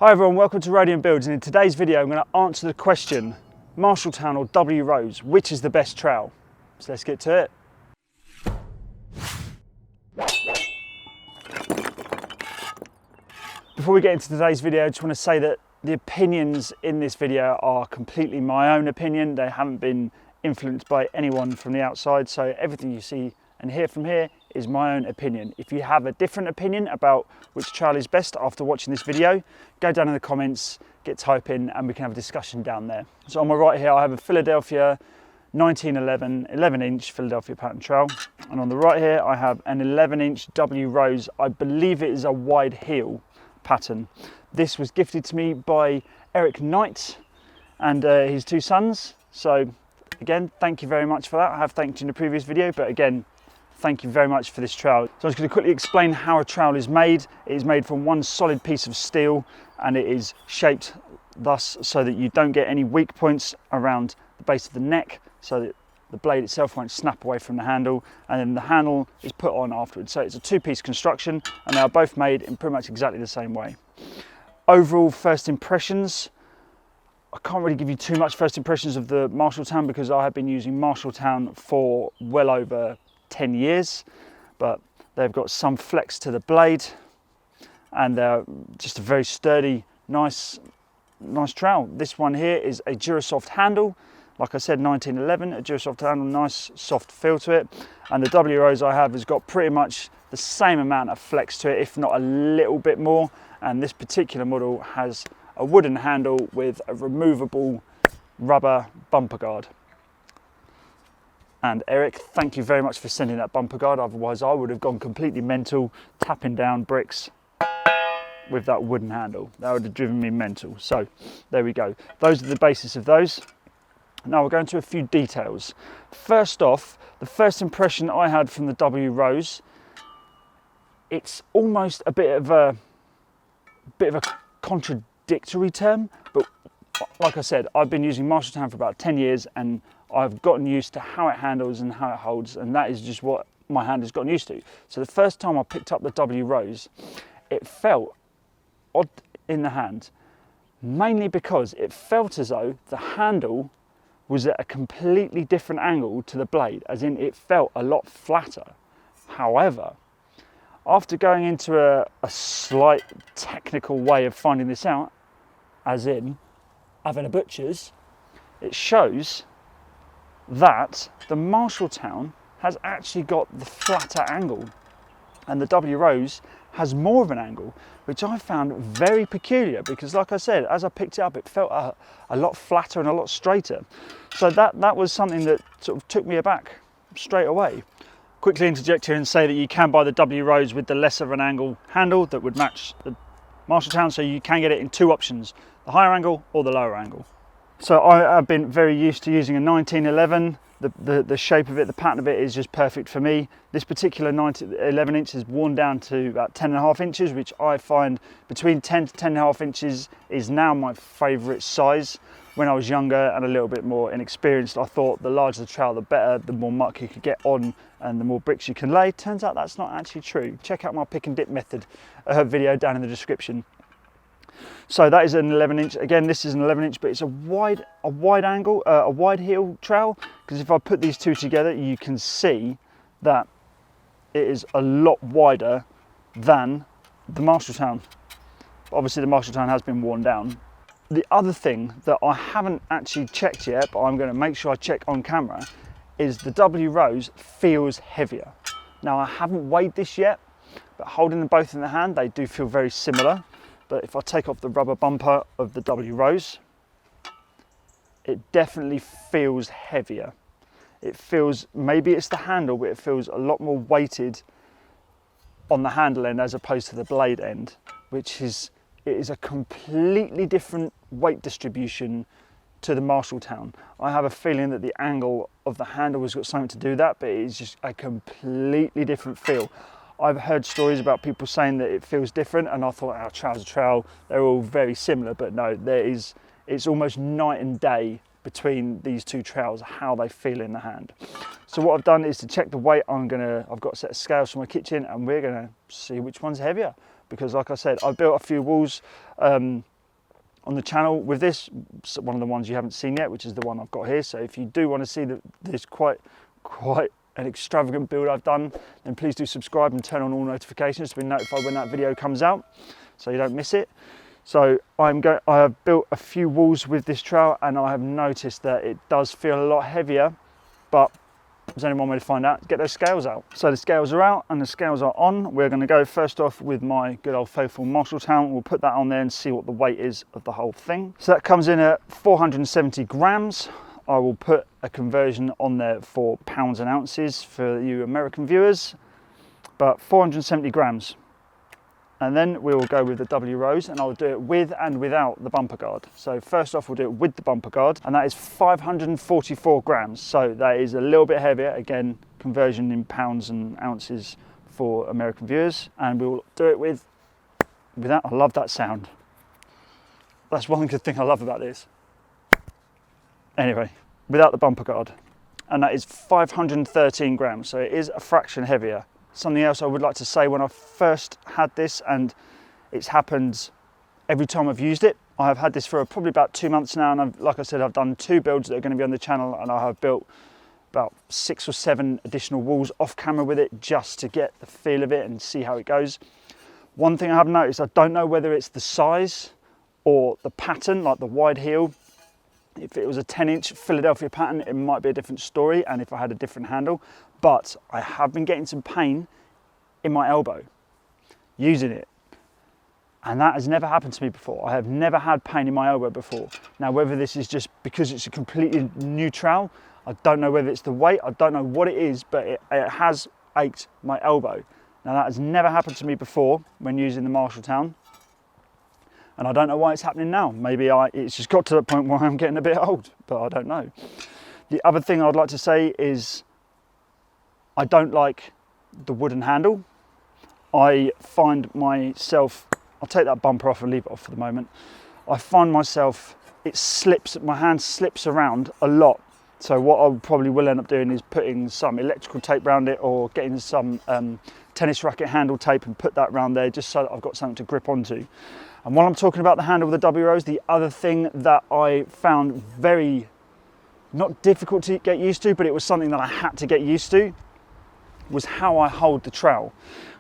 Hi everyone, welcome to Rodian Builds, and in today's video I'm going to answer the question, Marshalltown or W.Rose, which is the best trowel? So let's get to it. Before we get into today's video, I just want to say that the opinions in this video are completely my own opinion. They haven't been influenced by anyone from the outside, so everything you see and hear from here is my own opinion. If you have a different opinion about which trowel is best after watching this video, go down in the comments, get typing, and we can have a discussion down there. So on my right here I have a Philadelphia 1911 11-inch Philadelphia pattern trowel, and on the right here I have an 11-inch W.Rose. I believe it is a wide heel pattern. This was gifted to me by Eric Knight and his two sons, so again, thank you very much for that. I have thanked you in the previous video, but again, thank you very much for this trowel. So I'm just going to quickly explain how a trowel is made. It is made from one solid piece of steel, and it is shaped thus so that you don't get any weak points around the base of the neck, so that the blade itself won't snap away from the handle, and then the handle is put on afterwards. So it's a two-piece construction, and they are both made in pretty much exactly the same way. Overall first impressions, I can't really give you too much first impressions of the Marshalltown because I have been using Marshalltown for well over 10 years, but they've got some flex to the blade, and they're just a very sturdy, nice trowel. This one here is a Durasoft handle, like I said, 1911, a Durasoft handle, nice soft feel to it. And the W.Rose I have has got pretty much the same amount of flex to it, if not a little bit more. And this particular model has a wooden handle with a removable rubber bumper guard. And Eric, thank you very much for sending that bumper guard, otherwise I would have gone completely mental tapping down bricks with that wooden handle. That would have driven me mental. So there we go. Those are the basis of those. Now we'll go into a few details. First off, the first impression I had from the W.Rose, it's almost a bit of a contradictory term, but like I said, I've been using Marshalltown for about 10 years and I've gotten used to how it handles and how it holds, and that is just what my hand has gotten used to. So the first time I picked up the W.Rose, it felt odd in the hand, mainly because it felt as though the handle was at a completely different angle to the blade, as in it felt a lot flatter. However, after going into a slight technical way of finding this out, as in having a butcher's, it shows that the Marshalltown has actually got the flatter angle, and the W.Rose has more of an angle, which I found very peculiar because, like I said, as I picked it up, it felt a lot flatter and a lot straighter. So that was something that sort of took me aback straight away. Quickly interject here and say that you can buy the W.Rose with the lesser of an angle handle that would match the Marshalltown, so you can get it in two options, the higher angle or the lower angle. So I have been very used to using a 1911. The shape of it, the pattern of it is just perfect for me. This particular 11 inch is worn down to about 10.5 inches, which I find between 10 to 10.5 inches is now my favourite size. When I was younger and a little bit more inexperienced, I thought the larger the trowel, the better, the more muck you could get on and the more bricks you can lay. Turns out that's not actually true. Check out my pick and dip method video down in the description. So that is an 11 inch. Again, this is an 11 inch, but it's a wide angle, a wide heel trowel, because if I put these two together, you can see that it is a lot wider than the Marshalltown. Obviously the Marshalltown has been worn down. The other thing that I haven't actually checked yet, but I'm going to make sure I check on camera, is the W.Rose feels heavier. Now I haven't weighed this yet, but holding them both in the hand, they do feel very similar. But if I take off the rubber bumper of the W.Rose, it definitely feels heavier. It feels, maybe it's the handle, but it feels a lot more weighted on the handle end as opposed to the blade end, which is, it is a completely different weight distribution to the Marshalltown. I have a feeling that the angle of the handle has got something to do with that, but it's just a completely different feel. I've heard stories about people saying that it feels different, and I thought, oh, trowel's a trowel, they're all very similar, but no, it's almost night and day between these two trowels, how they feel in the hand. So what I've done is to check the weight, I've got a set of scales from my kitchen, and we're gonna see which one's heavier. because like I said, I built a few walls on the channel with this, one of the ones you haven't seen yet, which is the one I've got here. So if you do want to see this quite an extravagant build I've done, then please do subscribe and turn on all notifications to be notified when that video comes out, so you don't miss it. So I have built a few walls with this trowel, and I have noticed that it does feel a lot heavier, but there's only one way to find out: get those scales out. So the scales are out and the scales are on. We're going to go first off with my good old faithful Marshalltown. We'll put that on there and see what the weight is of the whole thing. So that comes in at 470 grams. I will put a conversion on there for pounds and ounces for you American viewers, but 470 grams. And then we will go with the W.Rose, and I'll do it with and without the bumper guard. So first off, we'll do it with the bumper guard, and that is 544 grams. So that is a little bit heavier. Again, conversion in pounds and ounces for American viewers. And we'll do it without. I love that sound. That's one good thing I love about this. Anyway, without the bumper guard. And that is 513 grams. So it is a fraction heavier. Something else I would like to say, when I first had this, and it's happened every time I've used it, I have had this for probably about 2 months now, and like I said, I've done 2 builds that are going to be on the channel, and I have built about 6 or 7 additional walls off camera with it, just to get the feel of it and see how it goes. One thing I have noticed, I don't know whether it's the size or the pattern, like the wide heel. If it was a 10-inch Philadelphia pattern, it might be a different story, and if I had a different handle. But I have been getting some pain in my elbow using it, and that has never happened to me before. I have never had pain in my elbow before. Now, whether this is just because it's a completely new trowel, I don't know whether it's the weight, I don't know what it is, but it has ached my elbow. Now, that has never happened to me before when using the Marshalltown, and I don't know why it's happening now. Maybe it's just got to the point where I'm getting a bit old, but I don't know. The other thing I'd like to say is I don't like the wooden handle. I find myself, I'll take that bumper off and leave it off for the moment. I find myself, my hand slips around a lot. So what I probably will end up doing is putting some electrical tape around it, or getting some tennis racket handle tape and put that around there, just so that I've got something to grip onto. And while I'm talking about the handle with the W.Rose, the other thing that I found very, not difficult to get used to, but it was something that I had to get used to, was how I hold the trowel.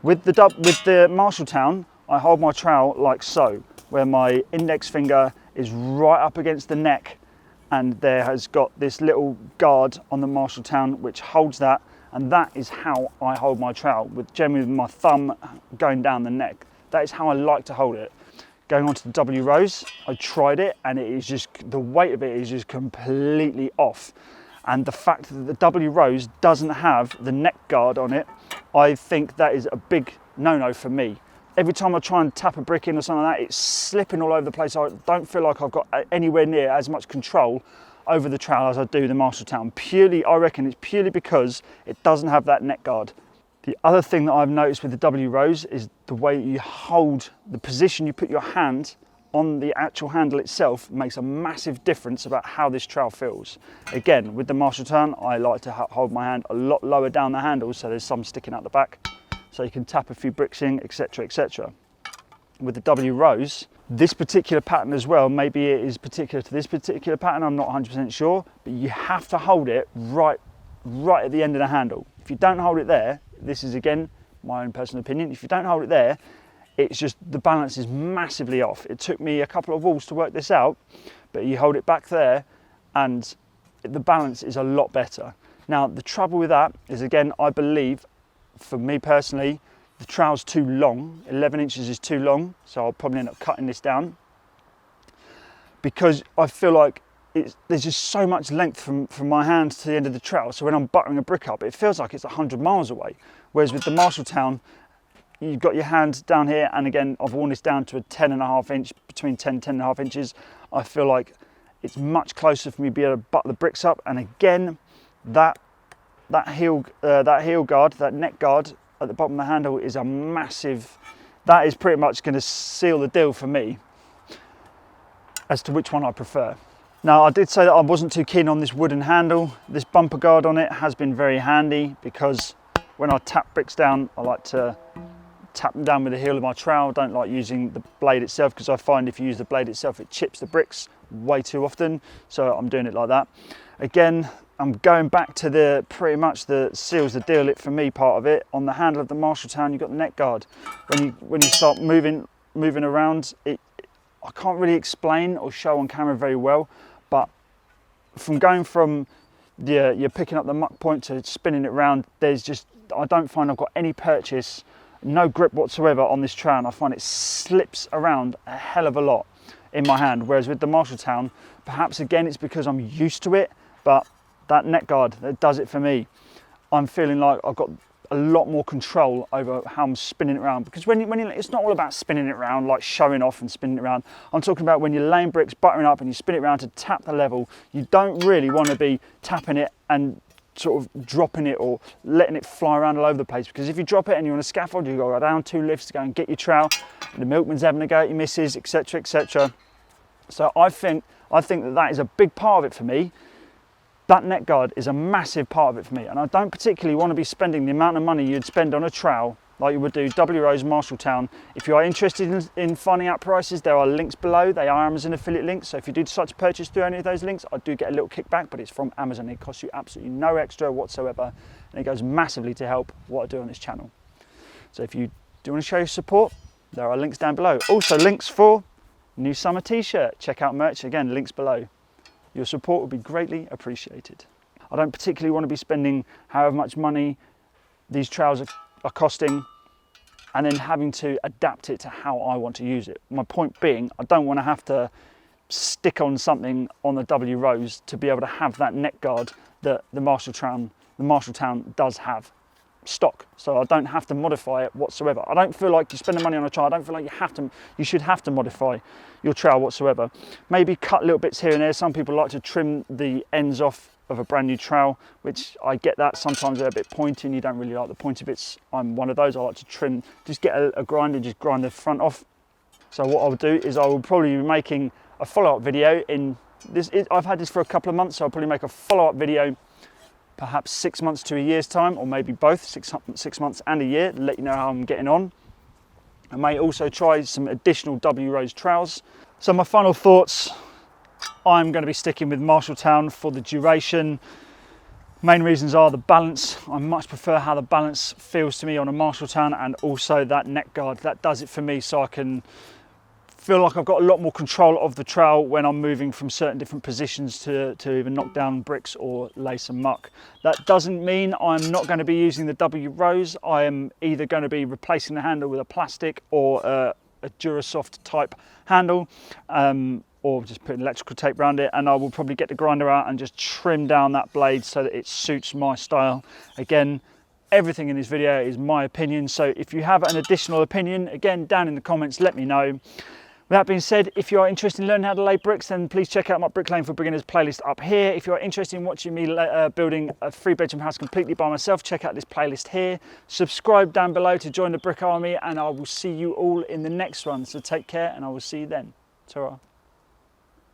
With the Marshalltown, I hold my trowel like so, where my index finger is right up against the neck, and there has got this little guard on the Marshalltown which holds that, and that is how I hold my trowel, generally with my thumb going down the neck. That is how I like to hold it. Going on to the W.Rose, I tried it, and it is just, the weight of it is just completely off. And the fact that the W.Rose doesn't have the neck guard on it, I think that is a big no-no for me. Every time I try and tap a brick in or something like that, it's slipping all over the place. I don't feel like I've got anywhere near as much control over the trowel as I do the Marshalltown. Purely, I reckon it's purely because it doesn't have that neck guard. The other thing that I've noticed with the W.Rose is the way you hold, the position you put your hand on the actual handle itself makes a massive difference about how this trowel feels. Again, with the Marshalltown, I like to hold my hand a lot lower down the handle, so there's some sticking out the back, so you can tap a few bricks in, etc, etc. With the W.Rose, this particular pattern as well, maybe it is particular to this particular pattern, I'm not 100% sure, but you have to hold it right at the end of the handle. If you don't hold it there, this is again my own personal opinion, if you don't hold it there, it's just, the balance is massively off. It took me a couple of walls to work this out, but you hold it back there and the balance is a lot better. Now, the trouble with that is, again, I believe, for me personally, the trowel's too long. 11 inches is too long, so I'll probably end up cutting this down, because I feel like there's just so much length from my hand to the end of the trowel. So when I'm buttering a brick up, it feels like it's 100 miles away. Whereas with the Marshalltown, you've got your hand down here, and again, I've worn this down to a 10.5 inch, between 10 and 10.5 inches. I feel like it's much closer for me to be able to butt the bricks up. And again, that heel guard, that neck guard at the bottom of the handle is a massive, that is pretty much going to seal the deal for me as to which one I prefer. Now, I did say that I wasn't too keen on this wooden handle. This bumper guard on it has been very handy, because when I tap bricks down, I like to tap them down with the heel of my trowel. I don't like using the blade itself because I find if you use the blade itself it chips the bricks way too often, so I'm doing it like that. Again, I'm going back to the pretty much the seals the deal it for me part of it. On the handle of the Marshalltown, you've got the neck guard. When you start moving around, I can't really explain or show on camera very well, but from you're picking up the muck point to spinning it around, I don't find I've got any purchase, no grip whatsoever on this trowel, and I find it slips around a hell of a lot in my hand. Whereas with the Marshalltown, perhaps again it's because I'm used to it, but that neck guard, that does it for me. I'm feeling like I've got a lot more control over how I'm spinning it around, because it's not all about spinning it around like showing off and spinning it around. I'm talking about when you're laying bricks, buttering up, and you spin it around to tap the level. You don't really want to be tapping it and sort of dropping it or letting it fly around all over the place, because if you drop it and you're on a scaffold, you've got to go down 2 lifts to go and get your trowel, the milkman's having a go at your missus, etc, etc. So I think that is a big part of it for me. That neck guard is a massive part of it for me, and I don't particularly want to be spending the amount of money you'd spend on a trowel like you would do W.Rose Marshalltown. If you are interested in finding out prices, there are links below. They are Amazon affiliate links, so if you do decide to purchase through any of those links, I do get a little kickback, but it's from Amazon. It costs you absolutely no extra whatsoever, and it goes massively to help what I do on this channel. So if you do want to show your support, there are links down below. Also links for new summer t-shirt. Check out merch, again, links below. Your support would be greatly appreciated. I don't particularly want to be spending however much money these trowels are costing and then having to adapt it to how I want to use it. My point being, I don't want to have to stick on something on the W.Rose to be able to have that neck guard that the Marshalltown does have stock, so I don't have to modify it whatsoever. I don't feel like you spend the money on a trowel, I don't feel like you should have to modify your trowel whatsoever. Maybe cut little bits here and there. Some people like to trim the ends off of a brand new trowel, which I get that. Sometimes they're a bit pointy and you don't really like the pointy bits. I'm one of those. I like to trim, just get a grinder, just grind the front off. So what I'll do is I will probably be making a follow-up video in this. I've had this for a couple of months, so I'll probably make a follow-up video perhaps 6 months to a year's time, or maybe both, 6 months and a year, let you know how I'm getting on. I may also try some additional W.Rose trowels. So my final thoughts, I'm going to be sticking with Marshalltown for the duration. Main reasons are the balance. I much prefer how the balance feels to me on a Marshalltown, and also that neck guard. That does it for me, so I can feel like I've got a lot more control of the trowel when I'm moving from certain different positions to either knock down bricks or lay some muck. That doesn't mean I'm not going to be using the W.Rose. I am either going to be replacing the handle with a plastic or a Durasoft type handle, or just putting electrical tape around it, and I will probably get the grinder out and just trim down that blade so that it suits my style. Again, everything in this video is my opinion, so if you have an additional opinion, again, down in the comments, let me know. With that being said, if you are interested in learning how to lay bricks, then please check out my Bricklaying for Beginners playlist up here. If you are interested in watching me building a 3-bedroom house completely by myself, check out this playlist here. Subscribe down below to join the Brick Army, and I will see you all in the next one. So take care, and I will see you then. Ta-ra.